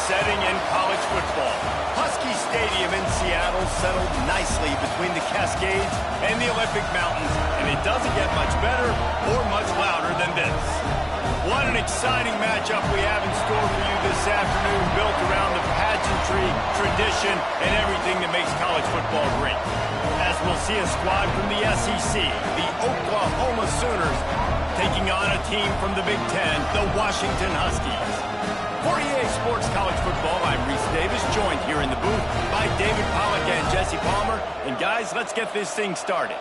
setting in college football. Husky Stadium in Seattle settled nicely between the Cascades and the Olympic Mountains, and it doesn't get much better or much louder than this. What an exciting matchup we have in store for you this afternoon, built around the pageantry, tradition, and everything that makes college football great. As we'll see a squad from the SEC, the Oklahoma Sooners, taking on a team from the Big Ten, the Washington Huskies. For EA Sports College Football, I'm Reese Davis, joined here in the booth by David Pollack and Jesse Palmer. And guys, let's get this thing started.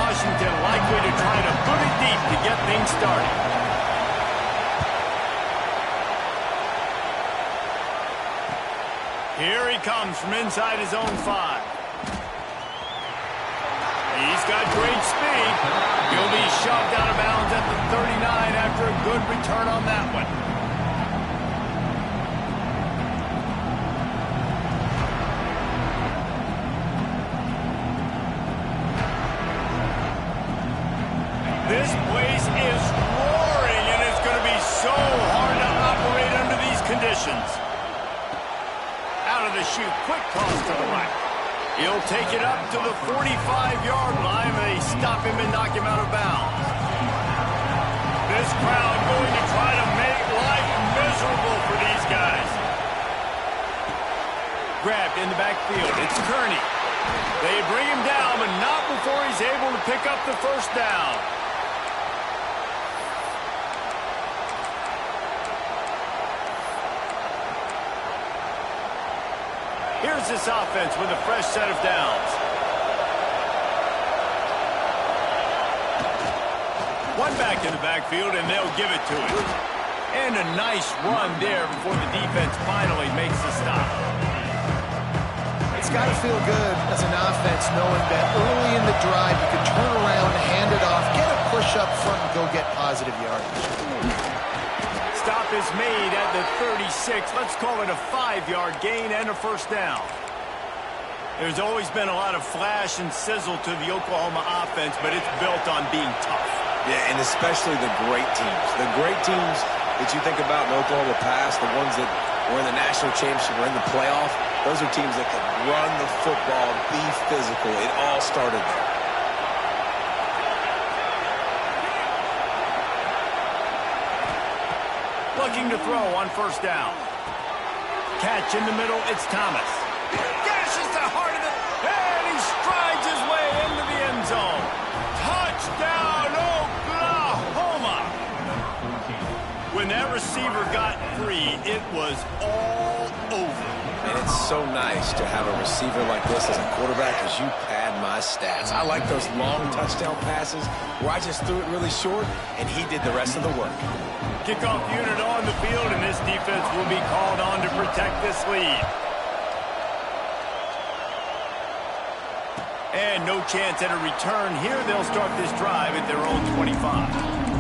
Washington likely to try to put it deep to get things started. Here he comes from inside his own 5. He's got great speed. He'll be shoved out of bounds at the 39 after a good return on that one. This place is roaring, and it's going to be so hard to operate under these conditions. Out of the chute, quick toss to the right. He'll take it up to the 45-yard line, and they stop him and knock him out of bounds. This crowd going to try to make life miserable for these guys. Grabbed in the backfield. It's Kearney. They bring him down, but not before he's able to pick up the first down. Here's this offense with a fresh set of downs. One back in the backfield, and they'll give it to him. And a nice run there before the defense finally makes the stop. It's got to feel good as an offense knowing that early in the drive you can turn around, hand it off, get a push up front, and go get positive yardage. Stop is made at the 36. Let's call it a 5-yard gain and a first down. There's always been a lot of flash and sizzle to the Oklahoma offense, but it's built on being tough. Yeah, and especially the great teams. The great teams that you think about in Oklahoma past, the ones that were in the national championship or in the playoff, those are teams that can run the football, be physical. It all started there. Looking to throw on first down. Catch in the middle, it's Thomas. Gashes the heart of it, and he strides his way into the end zone. Touchdown, Oklahoma! When that receiver got free, it was all over. And it's so nice to have a receiver like this as a quarterback as you pad my stats. I like those long touchdown passes where I just threw it really short, and he did the rest of the work. Kickoff unit on the field, and this defense will be called on to protect this lead. And no chance at a return here. They'll start this drive at their own 25.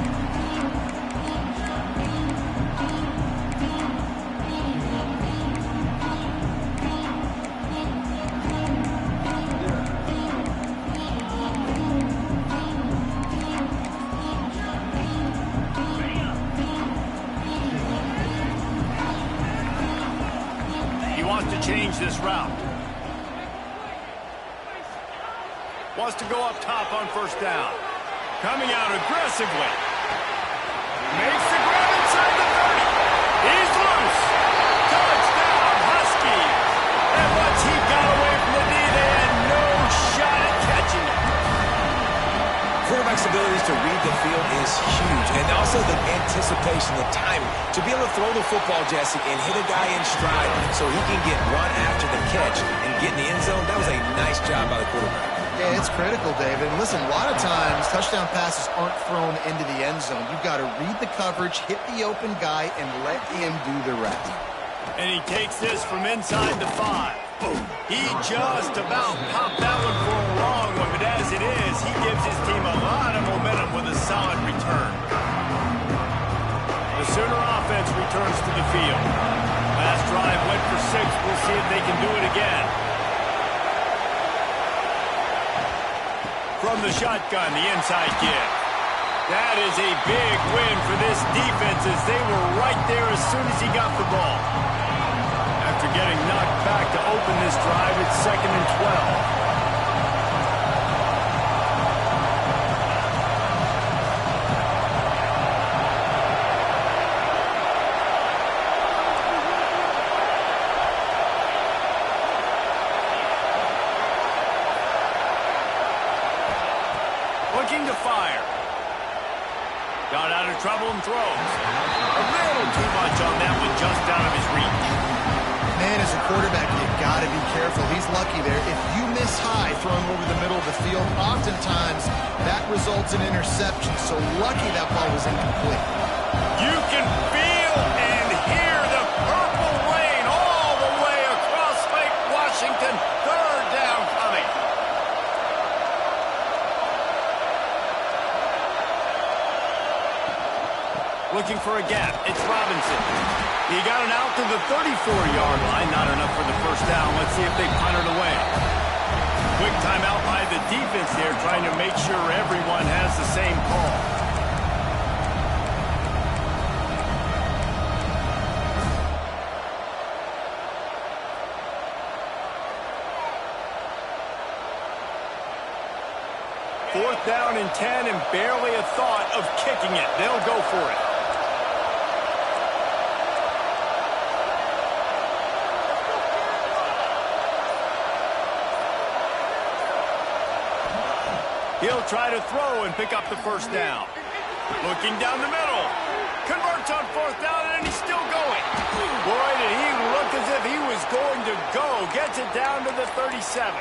Change this route. Wants to go up top on first down. Coming out aggressively. Makes the grab inside the 30. He's loose. Touchdown, Huskies. And once he got away from the D, they had no shot at catching him. Quarterback's abilities to read the field is huge. And also the anticipation, the timing. To be able to throw the football, Jesse, and hit a guy in stride so he can get run after the catch and get in the end zone, that was a nice job by the quarterback. Yeah, it's critical, David. And listen, a lot of times touchdown passes aren't thrown into the end zone. You've got to read the coverage, hit the open guy, and let him do the rest. And he takes this from inside the 5. He just about popped that one for a long one, but as it is, he gives his team a lot of momentum with a solid return. The Sooner offense returns to the field. Last drive went for 6. We'll see if they can do it again. from the shotgun, the inside give. That is a big win for this defense as they were right there as soon as he got the ball. After getting knocked back to open this drive, it's 2nd and 12. Looking to fire. Got out of trouble and throws. A little too much on that one, just out of his reach. Man, as a quarterback, you got to be careful. He's lucky there. If you miss high throwing over the middle of the field, oftentimes that results in interception. So lucky that ball was incomplete. You can feel and hear the purple rain all the way across Lake Washington. 3rd down coming. Looking for a gap. It's Robinson. He got it out to the 34-yard line. Not enough for the first down. Let's see if they punt it away. Quick timeout by the defense there, trying to make sure everyone has the same call. Fourth down and 10 and barely a thought of kicking it. They'll go for it. He'll try to throw and pick up the first down. Looking down the middle. Converts on 4th down, and he's still going. Boy, did he look as if he was going to go. Gets it down to the 37.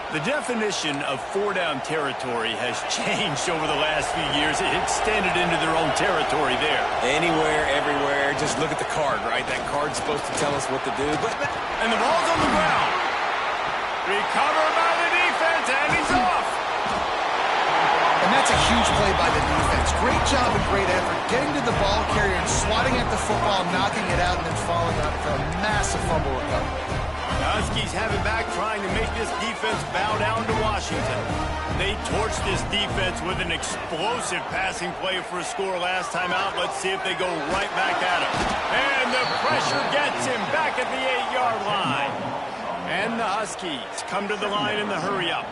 The definition of 4-down territory has changed over the last few years. It extended into their own territory there. Anywhere, everywhere. Just look at the card, right? That card's supposed to tell us what to do. And the ball's on the ground. Recovered by the defense, and he's off. And that's a huge play by the defense. Great job and great effort getting to the ball carrier and swatting at the football, knocking it out, and then following up for a massive fumble recovery. The Huskies have it back, trying to make this defense bow down to Washington. They torched this defense with an explosive passing play for a score last time out. Let's see if they go right back at him. And the pressure gets him back at the 8-yard line. And the Huskies come to the line in the hurry-up.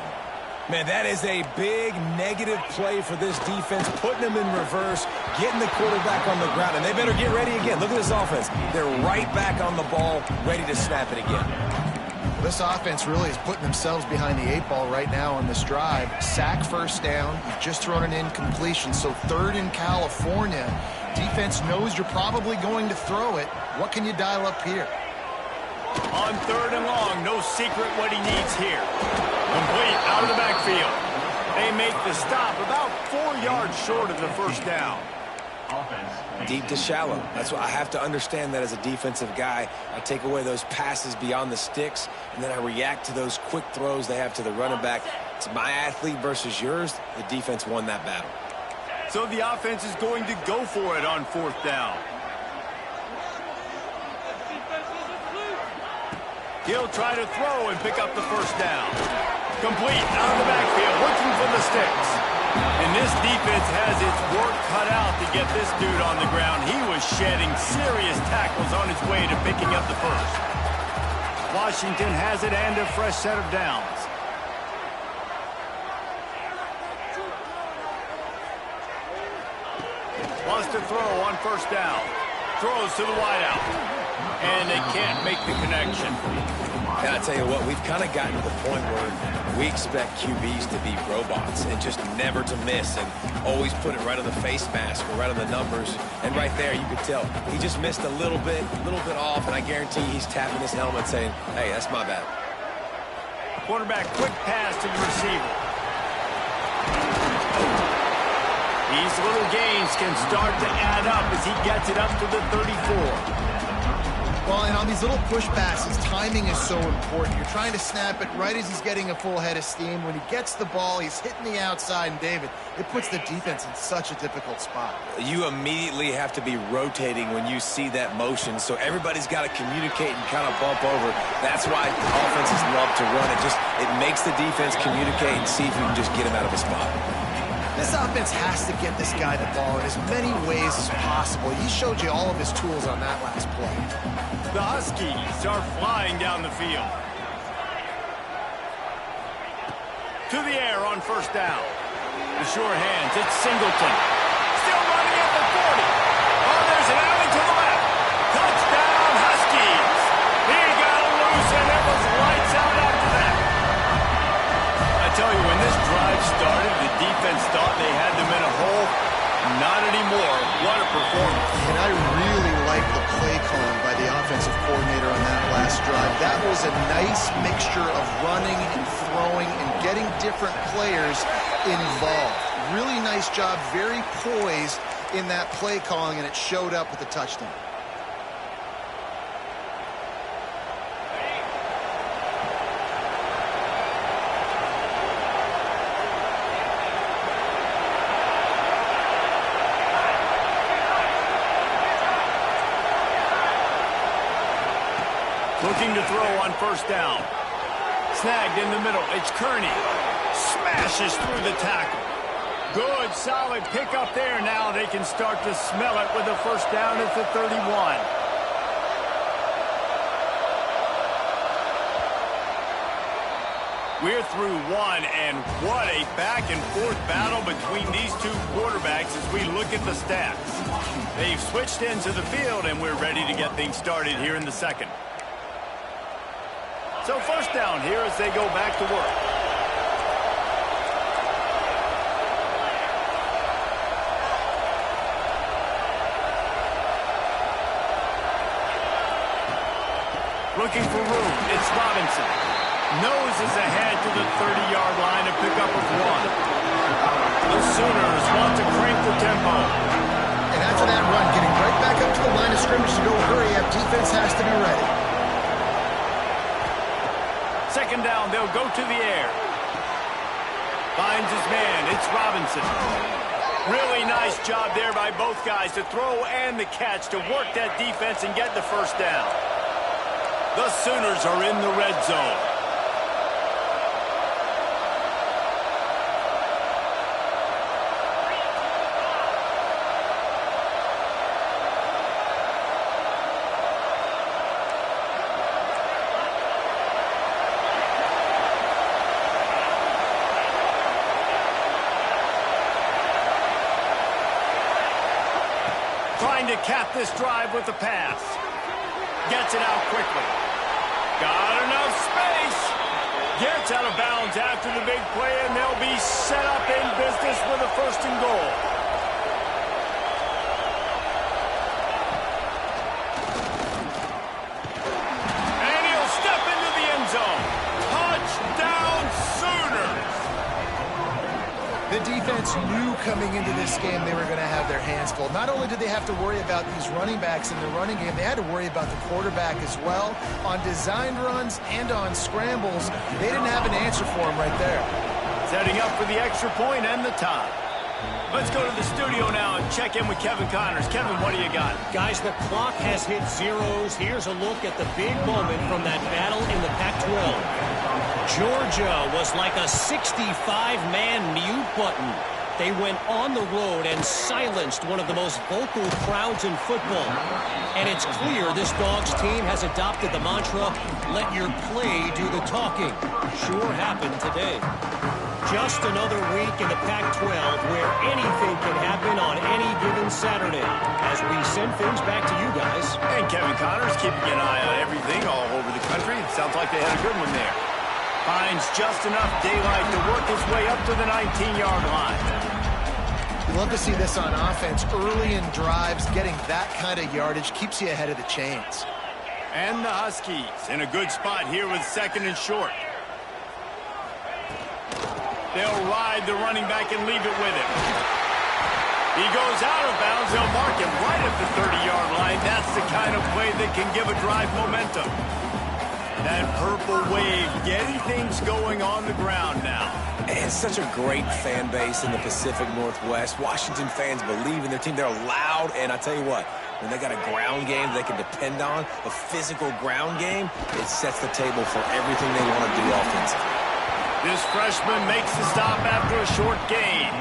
Man, that is a big negative play for this defense, putting them in reverse, getting the quarterback on the ground, and they better get ready again. Look at this offense. They're right back on the ball, ready to snap it again. This offense really is putting themselves behind the 8 ball right now on this drive. Sack, first down. You've just thrown an incompletion, so 3rd in California. Defense knows you're probably going to throw it. What can you dial up here? On 3rd and long, no secret what he needs here. Complete out of the backfield. They make the stop about 4 yards short of the first down. Deep to shallow. That's what I have to understand that as a defensive guy. I take away those passes beyond the sticks, and then I react to those quick throws they have to the running back. It's my athlete versus yours. The defense won that battle. So the offense is going to go for it on 4th down. He'll try to throw and pick up the first down. Complete out of the backfield, looking for the sticks. And this defense has its work cut out to get this dude on the ground. He was shedding serious tackles on his way to picking up the first. Washington has it and a fresh set of downs. Wants to throw on 1st down. Throws to the wideout. And they can't make the connection. And I tell you what, we've kind of gotten to the point where we expect QBs to be robots and just never to miss and always put it right on the face mask or right on the numbers. And right there, you could tell he just missed a little bit off, and I guarantee he's tapping his helmet saying, hey, that's my bad. Quarterback, quick pass to the receiver. These little gains can start to add up as he gets it up to the 34. Well, and on these little push passes, timing is so important. You're trying to snap it right as he's getting a full head of steam. When he gets the ball, he's hitting the outside, and David, it puts the defense in such a difficult spot. You immediately have to be rotating when you see that motion, so everybody's got to communicate and kind of bump over. That's why offenses love to run it. It makes the defense communicate and see if you can just get him out of a spot. This offense has to get this guy the ball in as many ways as possible. He showed you all of his tools on that last play. The Huskies are flying down the field. To the air on first down. The sure hands, it's Singleton. Still running at the 40. Oh, there's an alley to the left. Touchdown, Huskies. He got loose, and it was lights out after that. I tell you, when this drive started, the defense thought they had them in a hole. Not anymore. What a performance. And I really like the play calling by the offensive coordinator on that last drive. That was a nice mixture of running and throwing and getting different players involved. Really nice job, very poised in that play calling, and it showed up with the touchdown. Looking to throw on first down. Snagged in the middle. It's Kearney. Smashes through the tackle. Good, solid pickup there. Now they can start to smell it with a first down at the 31. We're through one, and what a back-and-forth battle between these two quarterbacks as we look at the stats. They've switched into the field, and we're ready to get things started here in the second. So first down here as they go back to work. Looking for room. It's Robinson. Noses ahead to the 30-yard line to pick up with one. The Sooners want to crank the tempo. And after that run, getting right back up to the line of scrimmage to go hurry up, defense has to be ready. Second down, they'll go to the air. Finds his man. It's Robinson. Really nice job there by both guys to throw and the catch to work that defense and get the first down. The Sooners are in the red zone. Trying to cap this drive with the pass. Gets it out quickly. Got enough space. Gets out of bounds after the big play, and they'll be set up in business with a first and goal. And he'll step into the end zone. Touchdown, Sooners. The defense knew coming into this game they were going to have their hands full. Not only did they have to worry about these running backs in the running game, they had to worry about the quarterback as well. On designed runs and on scrambles, they didn't have an answer for him right there. Setting up for the extra point and the tie. Let's go to the studio now and check in with Kevin Connors. Kevin, what do you got? Guys, the clock has hit zeros. Here's a look at the big moment from that battle in the Pac-12. Georgia was like a 65-man mute button. They went on the road and silenced one of the most vocal crowds in football. And it's clear this Dogs team has adopted the mantra, let your play do the talking. Sure happened today. Just another week in the Pac-12 where anything can happen on any given Saturday as we send things back to you guys. And Kevin Connors keeping an eye on everything all over the country. Sounds like they had a good one there. Finds just enough daylight to work his way up to the 19-yard line. You love to see this on offense. Early in drives, getting that kind of yardage keeps you ahead of the chains. And the Huskies in a good spot here with second and short. They'll ride the running back and leave it with him. He goes out of bounds. They'll mark him right at the 30-yard line. That's the kind of play that can give a drive momentum. That purple wave getting things going on the ground now. And such a great fan base in the Pacific Northwest. Washington fans believe in their team. They're loud, and I tell you what, when they got a ground game they can depend on, a physical ground game, it sets the table for everything they want to do offensively. This freshman makes the stop after a short gain.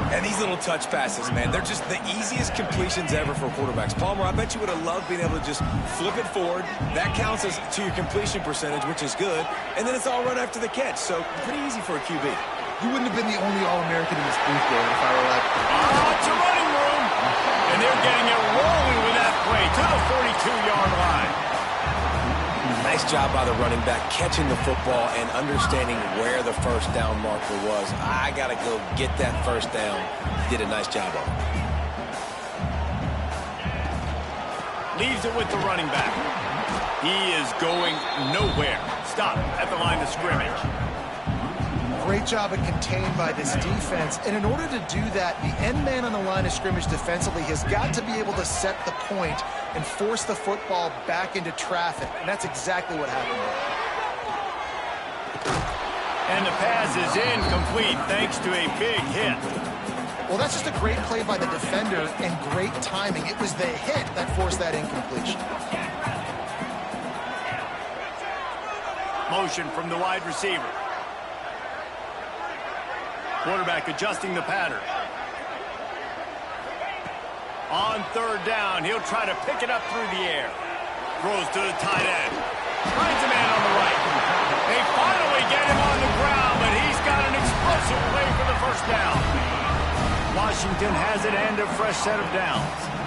And these little touch passes, man, they're just the easiest completions ever for quarterbacks. Palmer, I bet you would have loved being able to just flip it forward. That counts as to your completion percentage, which is good. And then it's all run after the catch, so pretty easy for a QB. You wouldn't have been the only All-American in this booth game if I were like... It's a running room. And they're getting it rolling with that play to the 42-yard line. Nice job by the running back catching the football and understanding where the first down marker was. I got to go get that first down. He did a nice job of it. Leaves it with the running back. He is going nowhere. Stop at the line of scrimmage. Great job of contained by this defense. And in order to do that, the end man on the line of scrimmage defensively has got to be able to set the point and force the football back into traffic. And that's exactly what happened there. And the pass is incomplete thanks to a big hit. Well, that's just a great play by the defender and great timing. It was the hit that forced that incompletion. Motion from the wide receiver. Quarterback adjusting the pattern. On third down, he'll try to pick it up through the air. Throws to the tight end. Finds a man on the right. They finally get him on the ground, but he's got an explosive play for the first down. Washington has it and a fresh set of downs.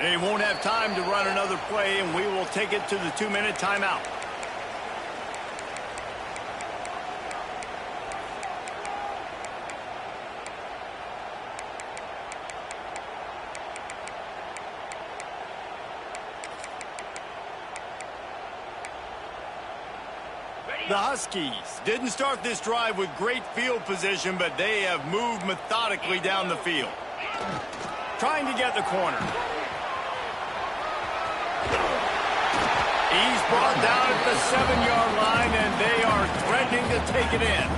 They won't have time to run another play, and we will take it to the 2-minute timeout. The Huskies didn't start this drive with great field position, but they have moved methodically down the field. Trying to get the corner. He's brought down at the 7-yard line, and they are threatening to take it in.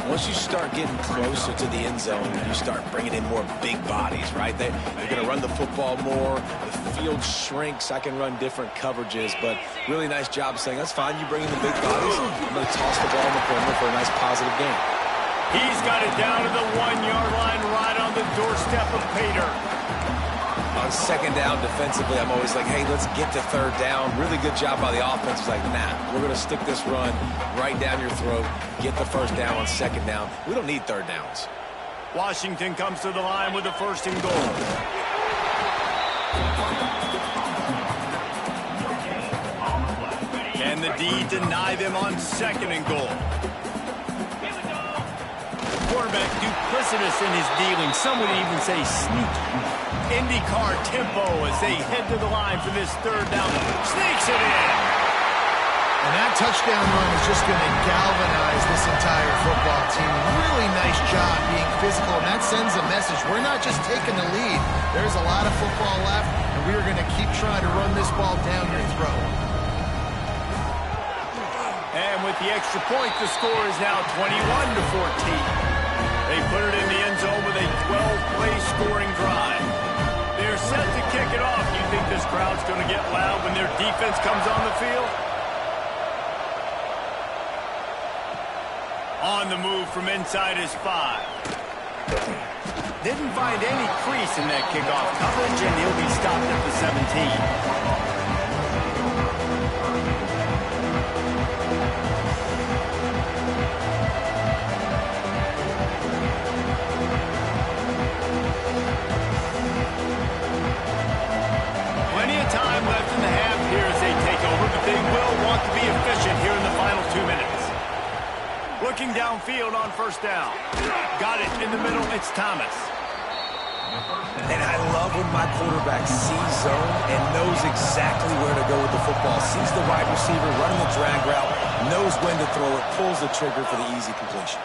Once you start getting closer to the end zone, you start bringing in more big bodies, right? They're going to run the football more. The field shrinks. I can run different coverages, but really nice job saying, that's fine. You bring in the big bodies. I'm going to toss the ball in the corner for a nice positive game. He's got it down to the 1-yard line right on the doorstep of Pater. On second down defensively, I'm always like, hey, let's get to third down. Really good job by the offense. It's like, nah, we're going to stick this run right down your throat, get the first down on second down. We don't need third downs. Washington comes to the line with a 1st and goal. And the D deny them on 2nd and goal. Quarterback duplicitous in his dealing. Some would even say sneaky. IndyCar tempo as they head to the line for this 3rd down. Sneaks it in. And that touchdown run is just going to galvanize this entire football team. Really nice job being physical, and that sends a message. We're not just taking the lead. There's a lot of football left, and we are going to keep trying to run this ball down your throat. And with the extra point, the score is now 21-14. They put it in the end zone with a 12-play scoring drive. They're set to kick it off. Do you think this crowd's going to get loud when their defense comes on the field? On the move from inside his 5. Didn't find any crease in that kickoff coverage, and he'll be stopped at the 17. Time left in the half here as they take over, but they will want to be efficient here in the final 2 minutes. Looking downfield on 1st down. Got it in the middle. It's Thomas. And I love when my quarterback sees zone and knows exactly where to go with the football. Sees the wide receiver running the drag route, knows when to throw it, pulls the trigger for the easy completion.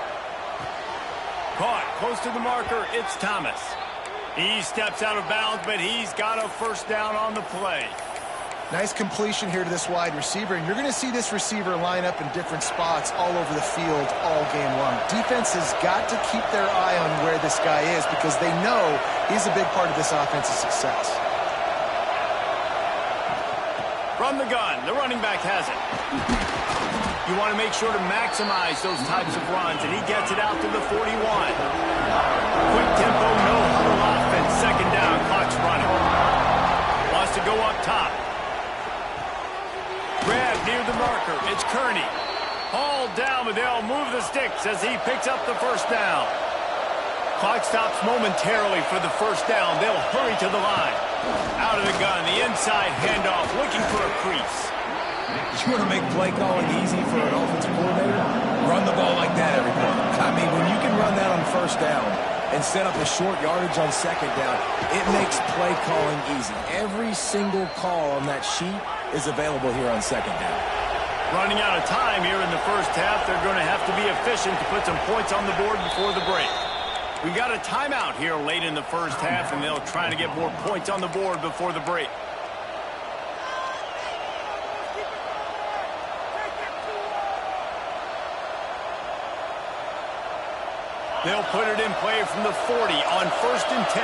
Caught close to the marker, it's Thomas. He steps out of bounds, but he's got a first down on the play. Nice completion here to this wide receiver, and you're going to see this receiver line up in different spots all over the field all game long. Defense has got to keep their eye on where this guy is because they know he's a big part of this offense's success. From the gun, the running back has it. You want to make sure to maximize those types of runs, and he gets it out to the 41. Quick tempo, no huddle offense, second down, clock's running. Wants to go up top. Grab near the marker. It's Kearney. Hauled down, but they'll move the sticks as he picks up the first down. Clock stops momentarily for the first down. They'll hurry to the line. Out of the gun, the inside handoff, looking for a crease. You want to make play calling easy for an offensive coordinator? Run the ball like that, everybody. I mean, when you can run that on first down and set up a short yardage on second down, it makes play calling easy. Every single call on that sheet is available here on second down. Running out of time here in the first half. They're going to have to be efficient to put some points on the board before the break. We got a timeout here late in the first half, and they'll try to get more points on the board before the break. They'll put it in play from the 40 on 1st and 10.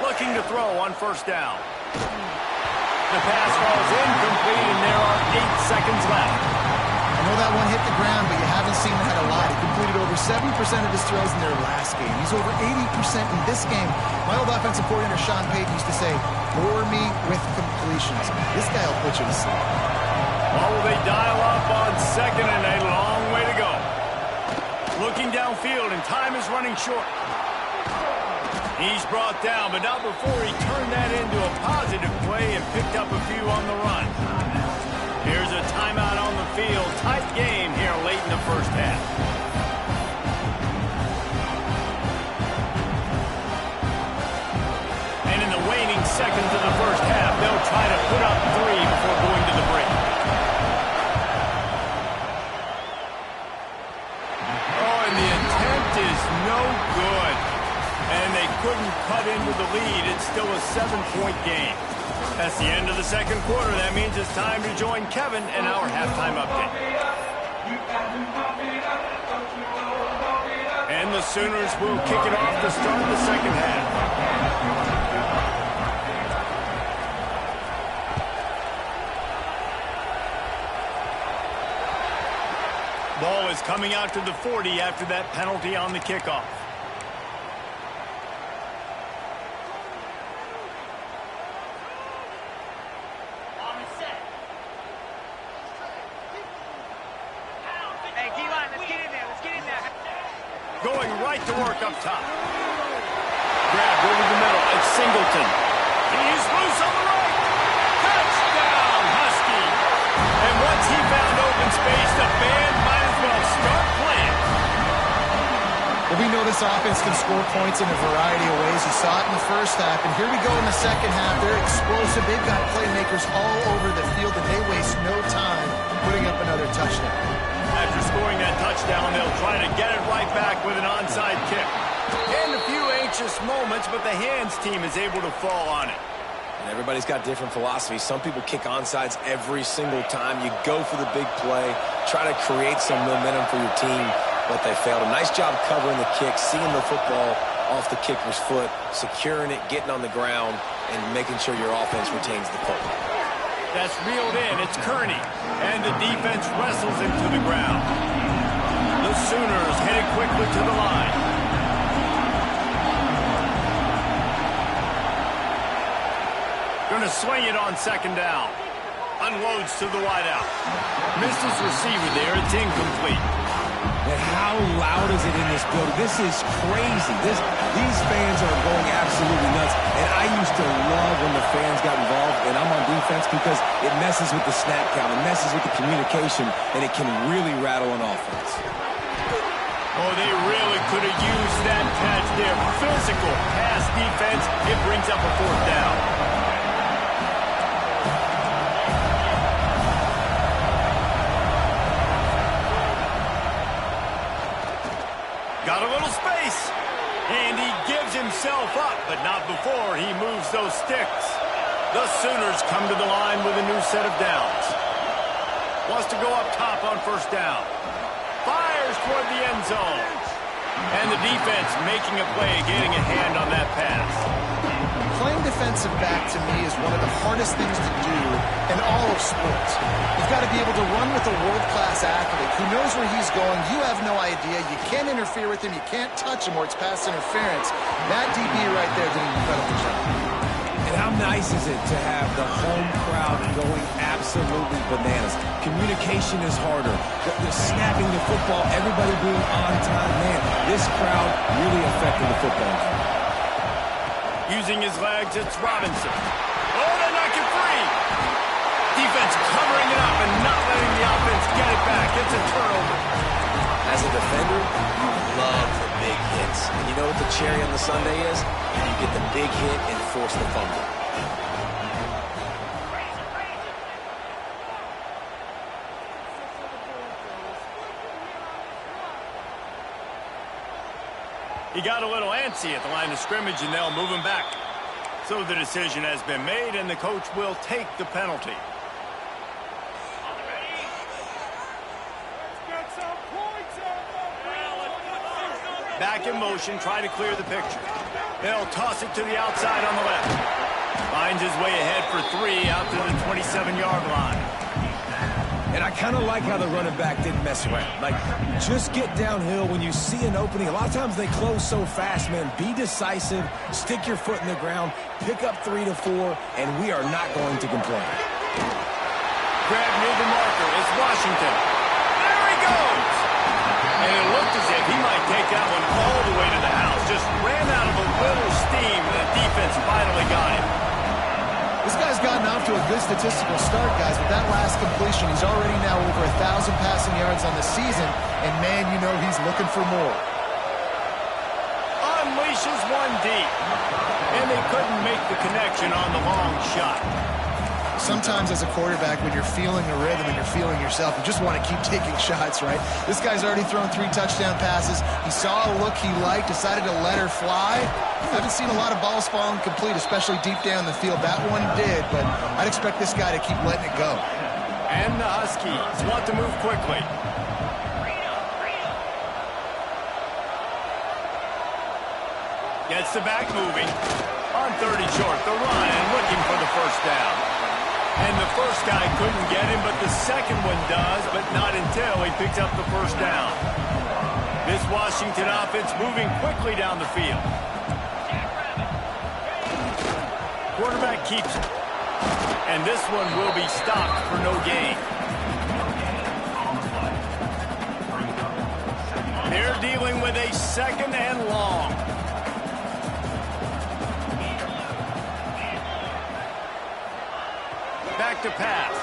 Looking to throw on first down. The pass falls incomplete, and there are 8 seconds left. I know that one hit the ground, but you haven't seen that a lot. He completed over 70% of his throws in their last game. He's over 80% in this game. My old offensive coordinator, Sean Payton, used to say, bore me with completions. This guy will put you to sleep. Well, will they dial up on second, and a long way to go. Looking downfield, and time is running short. He's brought down, but not before he turned that into a positive play and picked up a few on the run. Here's a timeout on the field. Tight game here late in the first half. And in the waning seconds of the first half, they'll try to put up 3 before going to the break. Oh, and the attempt is no good. And they couldn't cut into the lead. It's still a 7-point game. That's the end of the second quarter. That means it's time to join Kevin in our halftime update. And the Sooners will kick it off to start the second half. Ball is coming out to the 40 after that penalty on the kickoff. Going right to work up top. Grab over the middle. It's Singleton. He's loose on the right. Touchdown, Husky. And once he found open space, the band might as well start playing. Well, we know this offense can score points in a variety of ways. You saw it in the first half, and here we go in the second half. They're explosive. They've got playmakers all over the field, and they waste no time putting up another touchdown. After scoring that touchdown, they'll try to get it right back with an onside kick. And a few anxious moments, but the hands team is able to fall on it. And everybody's got different philosophies. Some people kick onsides every single time. You go for the big play, try to create some momentum for your team, but they failed. A nice job covering the kick, seeing the football off the kicker's foot, securing it, getting on the ground, and making sure your offense retains the football. That's reeled in. It's Kearney. And the defense wrestles him to the ground. The Sooners headed quickly to the line. Going to swing it on second down. Unloads to the wideout. Missed his receiver there. It's incomplete. And how loud is it in this building? This is crazy. These fans are going absolutely nuts. And I used to love when the fans got involved, and I'm on defense, because it messes with the snap count, it messes with the communication, and it can really rattle an offense. Oh, they really could have used that catch there. Physical pass defense. It brings up a fourth down. Got a little space. And he gives himself up, but not before he moves those sticks. The Sooners come to the line with a new set of downs. Wants to go up top on first down. Fires toward the end zone. And the defense making a play, getting a hand on that pass. Playing defensive back, to me, is one of the hardest things to do in all of sports. You've got to be able to run with a world-class athlete who knows where he's going. You have no idea. You can't interfere with him. You can't touch him or it's pass interference. That DB right there did an incredible job. And how nice is it to have the home crowd going absolutely bananas? Communication is harder. The snapping the football, everybody being on time. Man, this crowd really affected the football game. Using his legs, it's Robinson. Oh, they knock it free. Defense covering it up and not letting the offense get it back. It's a turnover. As a defender, you love the big hits. And you know what the cherry on the sundae is? You get the big hit and force the fumble. He got a little antsy at the line of scrimmage, and they'll move him back. So the decision has been made, and the coach will take the penalty. Back in motion, try to clear the picture. They'll toss it to the outside on the left. Finds his way ahead for 3 out to the 27-yard line. And I kind of like how the running back didn't mess around. Like, just get downhill when you see an opening. A lot of times they close so fast, man. Be decisive, stick your foot in the ground, pick up 3 to 4, and we are not going to complain. Grab near the marker. It's Washington. There he goes! And it looked as if he might take that one all the way to the house. Just ran out of a little steam, and the defense finally got him. This guy's gotten off to a good statistical start, guys, but that last completion, he's already now over 1,000 passing yards on the season, and man, you know he's looking for more. Unleashes one deep, and they couldn't make the connection on the long shot. Sometimes as a quarterback, when you're feeling the rhythm and you're feeling yourself, you just want to keep taking shots, right? This guy's already thrown 3 touchdown passes. He saw a look he liked, decided to let her fly. I haven't seen a lot of balls falling complete, especially deep down the field. That one did, but I'd expect this guy to keep letting it go. And the Huskies want to move quickly. Gets the back moving. On 30 short, the run, and looking for the first down. And the first guy couldn't get him, but the second one does, but not until he picks up the first down. This Washington offense moving quickly down the field. Quarterback keeps it. And this one will be stopped for no gain. They're dealing with a 2nd and long. Back to pass.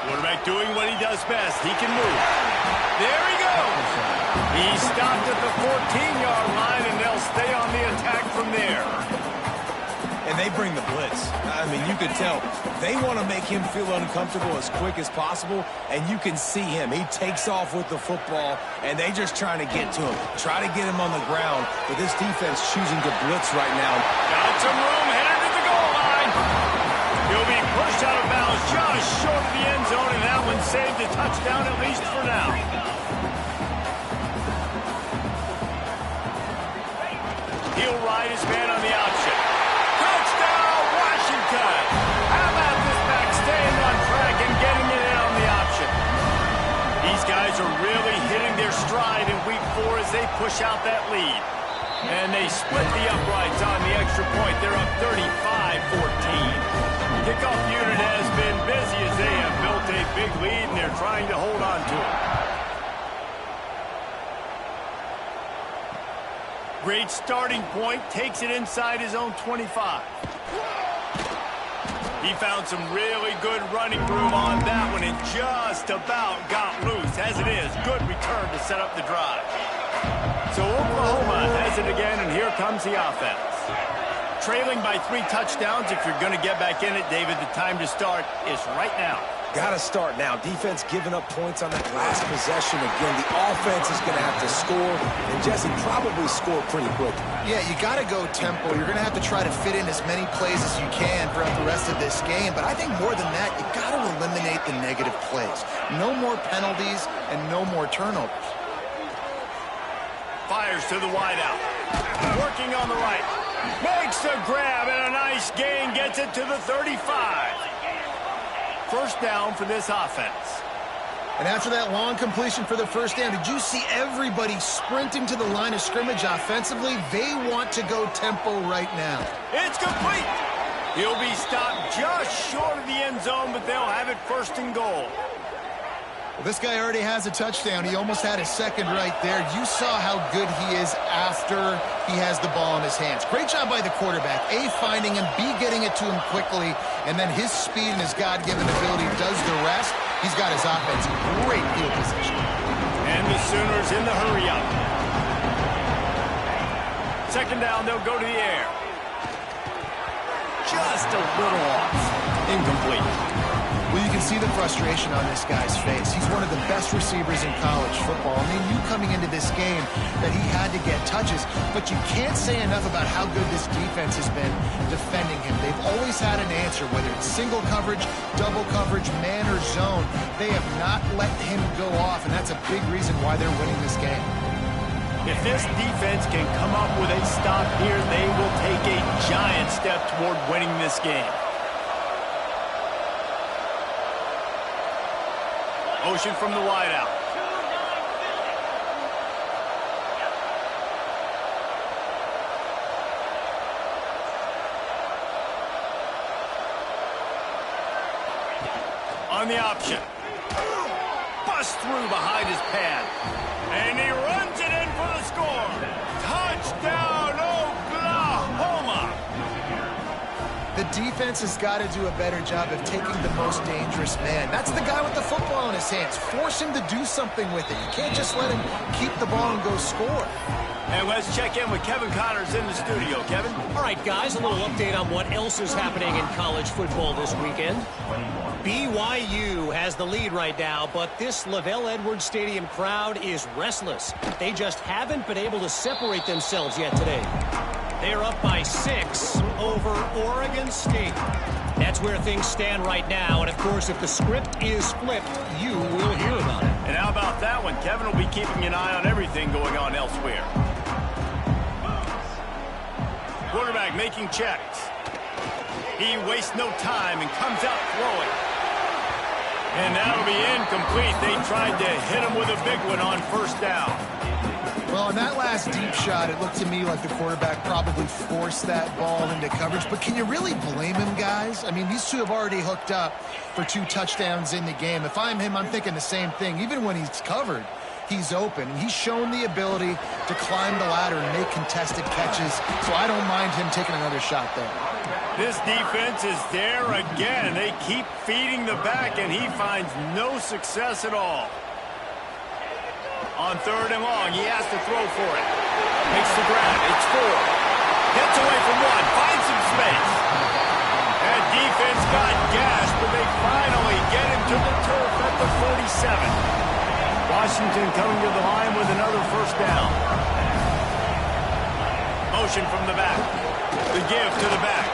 Quarterback doing what he does best. He can move. There he goes. He stopped at the 14-yard line, and they'll stay on the attack from there. And they bring the blitz. I mean, you could tell they want to make him feel uncomfortable as quick as possible, and you can see him. He takes off with the football, and they just trying to get to him, try to get him on the ground, but this defense choosing to blitz right now. Got some room, headed to the goal line. He'll be pushed out of bounds just short of the end zone, and that one saved a touchdown at least for now. He'll ride his man on the option. Touchdown, Washington! How about this back staying on track and getting it in on the option? These guys are really hitting their stride in week 4 as they push out that lead. And they split the uprights on the extra point. They're up 35-14. Kickoff unit has been busy as they have built a big lead, and they're trying to hold on to it. Great starting point, takes it inside his own 25. He found some really good running room on that one and just about got loose. As it is, good return to set up the drive. So Oklahoma has it again, and here comes the offense. Trailing by 3 touchdowns. If you're going to get back in it, David, the time to start is right now. Got to start now. Defense giving up points on that last possession. Again, the offense is going to have to score, and Jesse probably score pretty quickly. Yeah, you got to go tempo. You're going to have to try to fit in as many plays as you can throughout the rest of this game. But I think more than that, you got to eliminate the negative plays. No more penalties and no more turnovers. Fires to the wideout. Working on the right. Makes a grab and a nice gain. Gets it to the 35. First down for this offense. And after that long completion for the first down, did you see everybody sprinting to the line of scrimmage offensively? They want to go tempo right now. It's complete. He'll be stopped just short of the end zone, but they'll have it first and goal. Well, this guy already has a touchdown. He almost had a second right there. You saw how good he is after he has the ball in his hands. Great job by the quarterback. A, finding him, B, getting it to him quickly, and then his speed and his God-given ability does the rest. He's got his offense in great field position. And the Sooners in the hurry-up. Second down, they'll go to the air. Just a little off. Incomplete. Well, you can see the frustration on this guy's face. He's one of the best receivers in college football. I mean, you coming into this game that he had to get touches, but you can't say enough about how good this defense has been defending him. They've always had an answer, whether it's single coverage, double coverage, man or zone. They have not let him go off, and that's a big reason why they're winning this game. If this defense can come up with a stop here, they will take a giant step toward winning this game. Motion from the wideout. On the option. Bust through behind his pad. And he runs it in for the score. Touchdown, Oklahoma! The defense has got to do a better job of taking the most dangerous man. That's the guy with the football in his hands. Force him to do something with it. You can't just let him keep the ball and go score. And let's check in with Kevin Connors in the studio. Kevin? All right, guys, a little update on what else is happening in college football this weekend. BYU has the lead right now, but this LaVell Edwards Stadium crowd is restless. They just haven't been able to separate themselves yet today. They're up by 6 over Oregon State. That's where things stand right now. And, of course, if the script is flipped, you will hear about it. And how about that one? Kevin will be keeping an eye on everything going on elsewhere. Quarterback making checks. He wastes no time and comes out throwing. And that'll be incomplete. They tried to hit him with a big one on first down. Well, on that last deep shot, it looked to me like the quarterback probably forced that ball into coverage. But can you really blame him, guys? I mean, these two have already hooked up for 2 touchdowns in the game. If I'm him, I'm thinking the same thing. Even when he's covered, he's open. And he's shown the ability to climb the ladder and make contested catches. So I don't mind him taking another shot there. This defense is there again. They keep feeding the back, and he finds no success at all. On third and long, he has to throw for it. Makes the grab. It's 4. Gets away from 1. Finds some space. And defense got gashed, but they finally get him to the turf at the 47. Washington coming to the line with another first down. Motion from the back. The give to the back.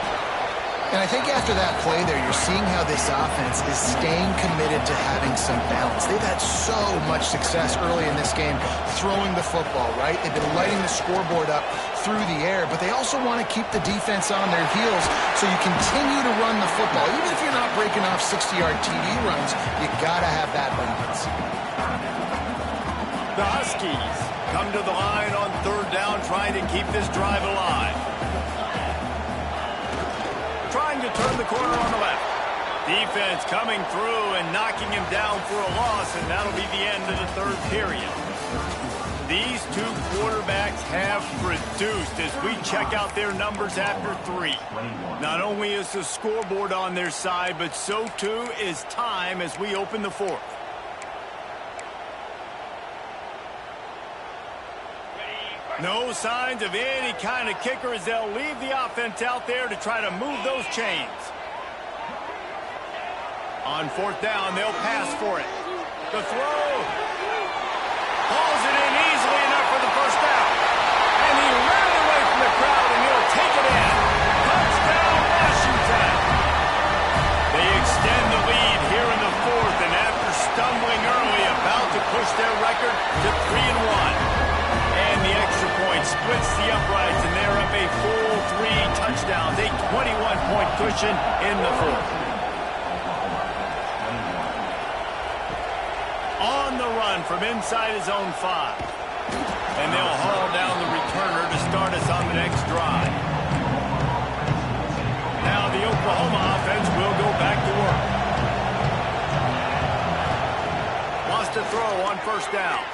And I think after that play there, you're seeing how this offense is staying committed to having some balance. They've had so much success early in this game throwing the football, right? They've been lighting the scoreboard up through the air, but they also want to keep the defense on their heels, so you continue to run the football. Even if you're not breaking off 60-yard TD runs, you got to have that balance. The Huskies come to the line on third down, trying to keep this drive alive. Trying to turn the corner on the left. Defense coming through and knocking him down for a loss, and that'll be the end of the third period. These two quarterbacks have produced as we check out their numbers after 3. Not only is the scoreboard on their side, but so too is time as we open the 4th. No signs of any kind of kicker as they'll leave the offense out there to try to move those chains. On 4th down, they'll pass for it. The throw. Hauls it in easily enough for the first down. And he ran away from the crowd, and he'll take it in. Touchdown, Washington. They extend the lead here in the 4th, and after stumbling early, about to push their record to 3-1. And the extra point splits the uprights, and they're up a full 3 touchdowns, a 21-point cushion in the 4th. On the run from inside his own 5. And they'll haul down the returner to start us on the next drive. Now the Oklahoma offense will go back to work. Wants to throw on 1st down.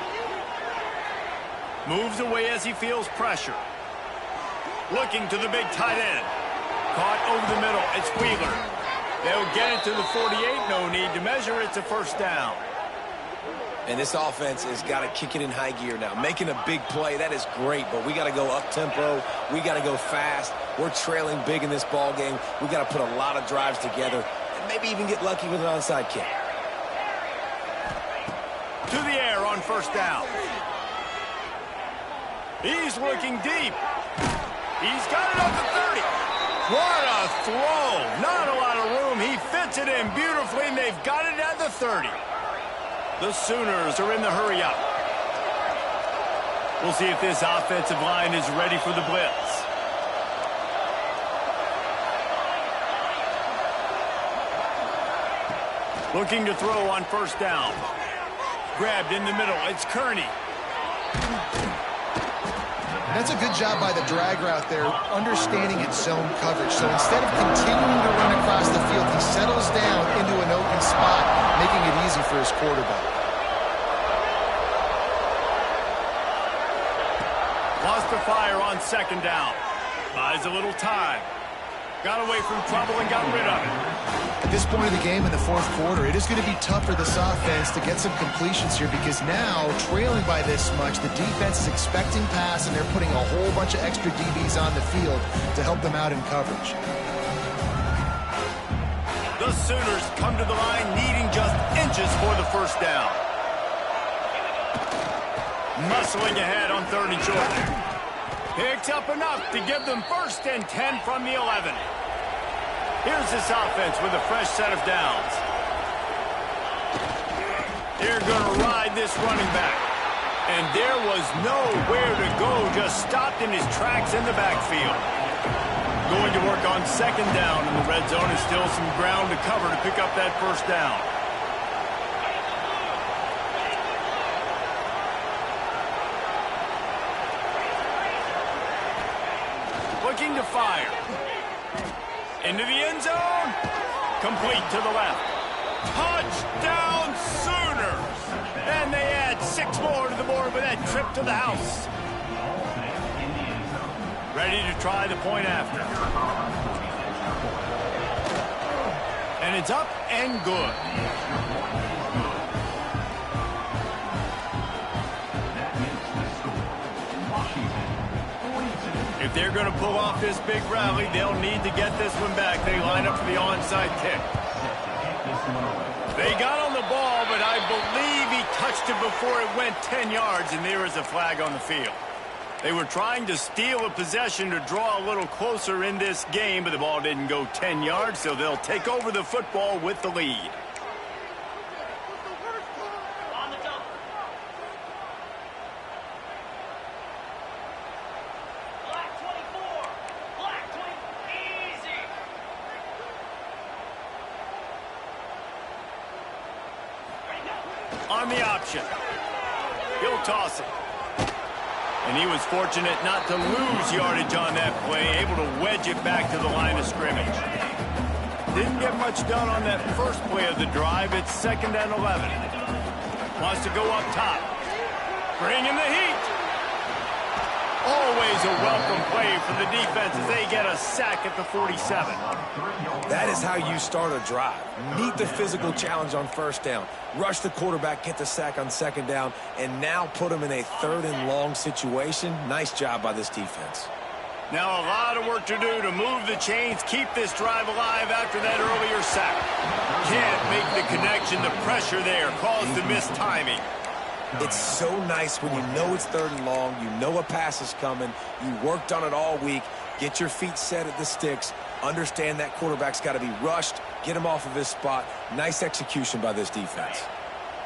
Moves away as he feels pressure. Looking to the big tight end. Caught over the middle. It's Wheeler. They'll get it to the 48. No need to measure. It's a 1st down. And this offense has got to kick it in high gear now. Making a big play, that is great, but we got to go up-tempo. We got to go fast. We're trailing big in this ball game. We got to put a lot of drives together and maybe even get lucky with an onside kick. To the air on 1st down. He's looking deep. He's got it up to 30. What a throw. Not a lot of room. He fits it in beautifully, and they've got it at the 30. The Sooners are in the hurry-up. We'll see if this offensive line is ready for the blitz. Looking to throw on 1st down. Grabbed in the middle. It's Kearney. That's a good job by the drag route there, understanding its zone coverage. So instead of continuing to run across the field, he settles down into an open spot, making it easy for his quarterback. Lost the fire on 2nd down. Buys a little time. Got away from trouble and got rid of it. At this point of the game in the 4th quarter, it is going to be tough for this offense to get some completions here because now, trailing by this much, the defense is expecting pass and they're putting a whole bunch of extra DBs on the field to help them out in coverage. The Sooners come to the line needing just inches for the 1st down. Muscling ahead on 3rd and short. Picks up enough to give them 1st and 10 from the 11. Here's this offense with a fresh set of downs. They're going to ride this running back. And there was nowhere to go, just stopped in his tracks in the backfield. Going to work on 2nd down in the red zone, and still some ground to cover to pick up that 1st down. Looking to fire. Into the end zone. Complete to the left. Touchdown Sooners! And they add 6 more to the board with that trip to the house. Ready to try the point after. And it's up and good. If they're going to pull off this big rally, they'll need to get this one back. They line up for the onside kick. They got on the ball, but I believe he touched it before it went 10 yards, and there is a flag on the field. They were trying to steal a possession to draw a little closer in this game, but the ball didn't go 10 yards, so they'll take over the football with the lead. On the option. He'll toss it. And he was fortunate not to lose yardage on that play, able to wedge it back to the line of scrimmage. Didn't get much done on that first play of the drive. It's 2nd and 11. Wants to go up top. Bringing the heat. Always a welcome play for the defense as they get a sack at the 47. That is how you start a drive. Meet the physical challenge on first down. Rush the quarterback, get the sack on second down, and now put him in a 3rd and long situation. Nice job by this defense. Now a lot of work to do to move the chains, keep this drive alive after that earlier sack. Can't make the connection. The pressure there caused the missed timing. It's so nice when you know it's 3rd and long, you know a pass is coming, you worked on it all week, get your feet set at the sticks, understand that quarterback's got to be rushed, get him off of his spot. Nice execution by this defense.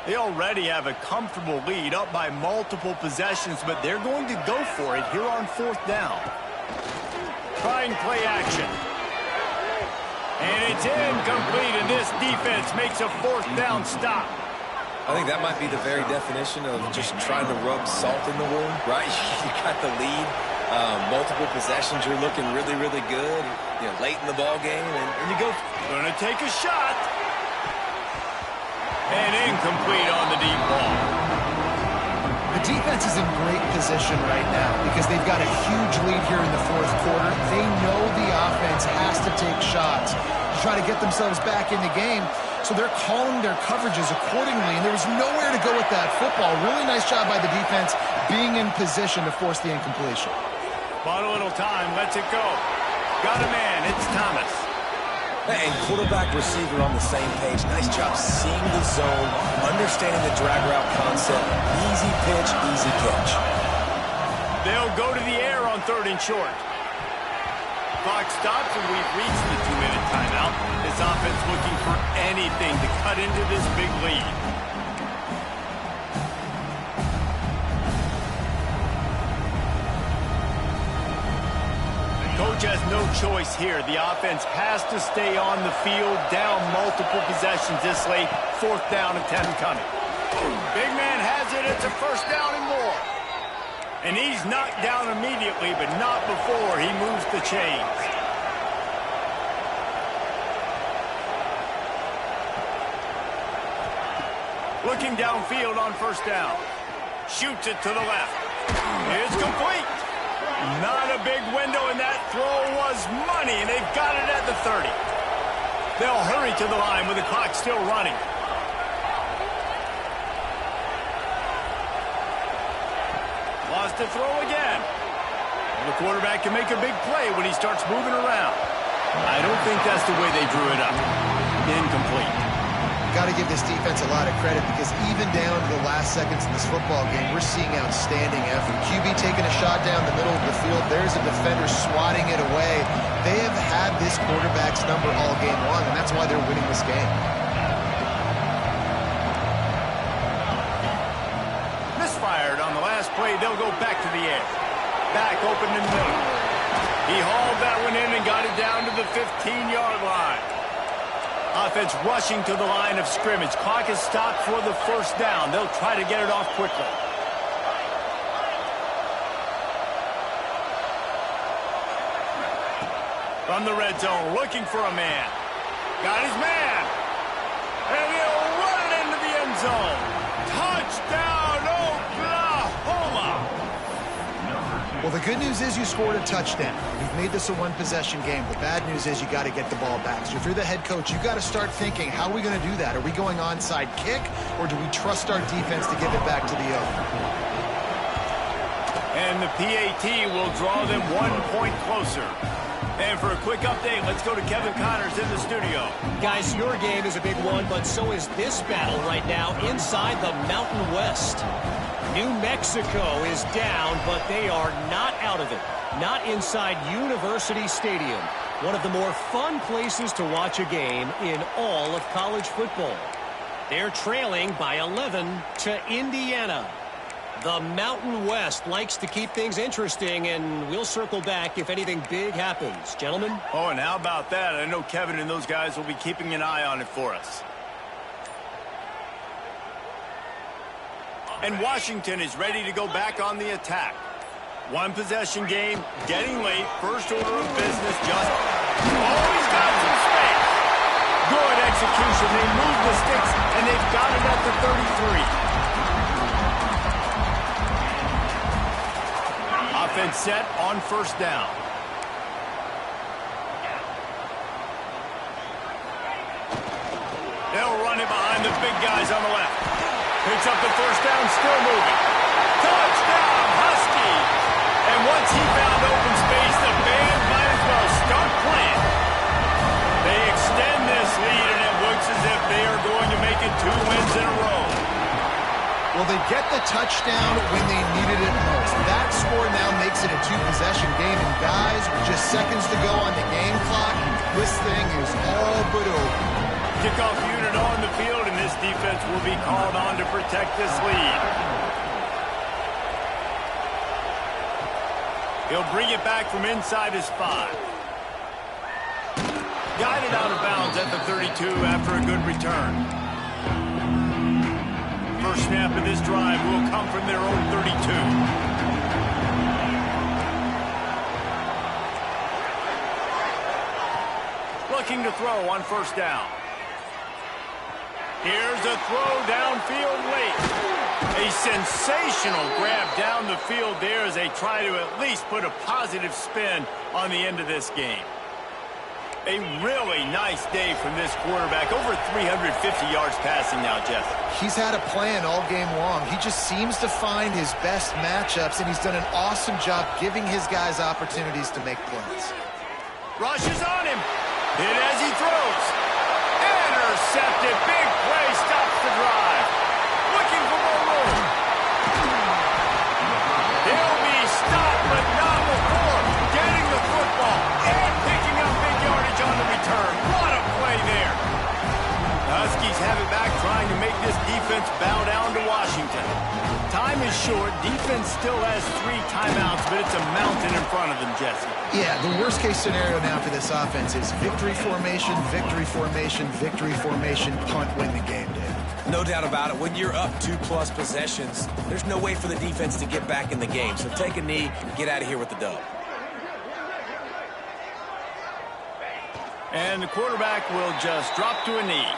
They already have a comfortable lead up by multiple possessions, but they're going to go for it here on 4th down. Trying play action. And it's incomplete, and this defense makes a 4th down stop. I think that might be the very definition of just trying to rub salt in the wound, right? You got the lead, multiple possessions, you're looking really, really good, you know, late in the ball game, and you go. Gonna take a shot. And incomplete on the deep ball. The defense is in great position right now because they've got a huge lead here in the 4th quarter. They know the offense has to take shots to try to get themselves back in the game. So they're calling their coverages accordingly, and there was nowhere to go with that football. Really nice job by the defense being in position to force the incompletion. Bought a little time, lets it go. Got a man, it's Thomas. And quarterback receiver on the same page. Nice job seeing the zone, understanding the drag route concept. Easy pitch, easy catch. They'll go to the air on 3rd and short. Clock stops and we've reached the 2-minute timeout. This offense looking for anything to cut into this big lead. Coach has no choice here. The offense has to stay on the field, down multiple possessions this late. 4th down and 10 coming. Big man has it. It's a 1st down and more. And he's knocked down immediately, but not before he moves the chains. Looking downfield on 1st down. Shoots it to the left. It's complete. Not a big window, and that throw was money, and they've got it at the 30. They'll hurry to the line with the clock still running. Lost to throw again. The quarterback can make a big play when he starts moving around. I don't think that's the way they drew it up. Incomplete. Got to give this defense a lot of credit because even down to the last seconds in this football game, we're seeing outstanding effort. QB taking a shot down the middle of the field. There's a defender swatting it away. They have had this quarterback's number all game long, and that's why they're winning this game. Misfired on the last play. They'll go back to the air. Back open in the middle. He hauled that one in and got it down to the 15-yard line. Offense rushing to the line of scrimmage. Clock is stopped for the 1st down. They'll try to get it off quickly. From the red zone, looking for a man. Got his man. And he'll run it into the end zone. Touchdown, Oklahoma! Well, the good news is you scored a touchdown. You've made this a one-possession game. The bad news is you got to get the ball back. So if you're the head coach, you got to start thinking, how are we going to do that? Are we going onside kick, or do we trust our defense to give it back to the O? And the PAT will draw them 1 point closer. And for a quick update, let's go to Kevin Connors in the studio. Guys, your game is a big one, but so is this battle right now inside the Mountain West. New Mexico is down, but they are not out of it. Not inside University Stadium, one of the more fun places to watch a game in all of college football. They're trailing by 11 to Indiana. The Mountain West likes to keep things interesting, and we'll circle back if anything big happens. Gentlemen? Oh, and how about that? I know Kevin and those guys will be keeping an eye on it for us. And Washington is ready to go back on the attack. One possession game, getting late, first order of business, just... Oh, he's got some space. Good execution. They move the sticks, and they've got it at the 33. defense set on first down. They'll run it behind the big guys on the left. Picks up the first down, still moving. Touchdown, Huskies! And once he found open space, the band might as well start playing. They extend this lead, and it looks as if they are going to make it 2 wins in a row. Well, they get the touchdown when they needed it most. That score now makes it a 2-possession game, and guys, with just seconds to go on the game clock, this thing is all but over. Kickoff unit on the field, and this defense will be called on to protect this lead. He'll bring it back from inside his 5. Guided out of bounds at the 32 after a good return. First snap of this drive will come from their own 32. Looking to throw on first down. Here's a throw downfield late. A sensational grab down the field there as they try to at least put a positive spin on the end of this game. A really nice day from this quarterback. Over 350 yards passing now, Jeff. He's had a plan all game long. He just seems to find his best matchups, and he's done an awesome job giving his guys opportunities to make plays. Rushes on him. Hit as he throws. Intercepted. Big play. Stops the drive. Looking for more room. He'll be stopped, but not before getting the football and picking up big yardage on the return. What a play there. The Huskies have it back, trying to make this defense bow down to Washington. Time is short. Defense still has 3 timeouts, but it's a mountain in front of them, Jesse. Yeah, the worst-case scenario now for this offense is victory formation, victory formation, victory formation, punt, win the game, Dave. No doubt about it. When you're up 2+ possessions, there's no way for the defense to get back in the game. So take a knee, get out of here with the dub. And the quarterback will just drop to a knee.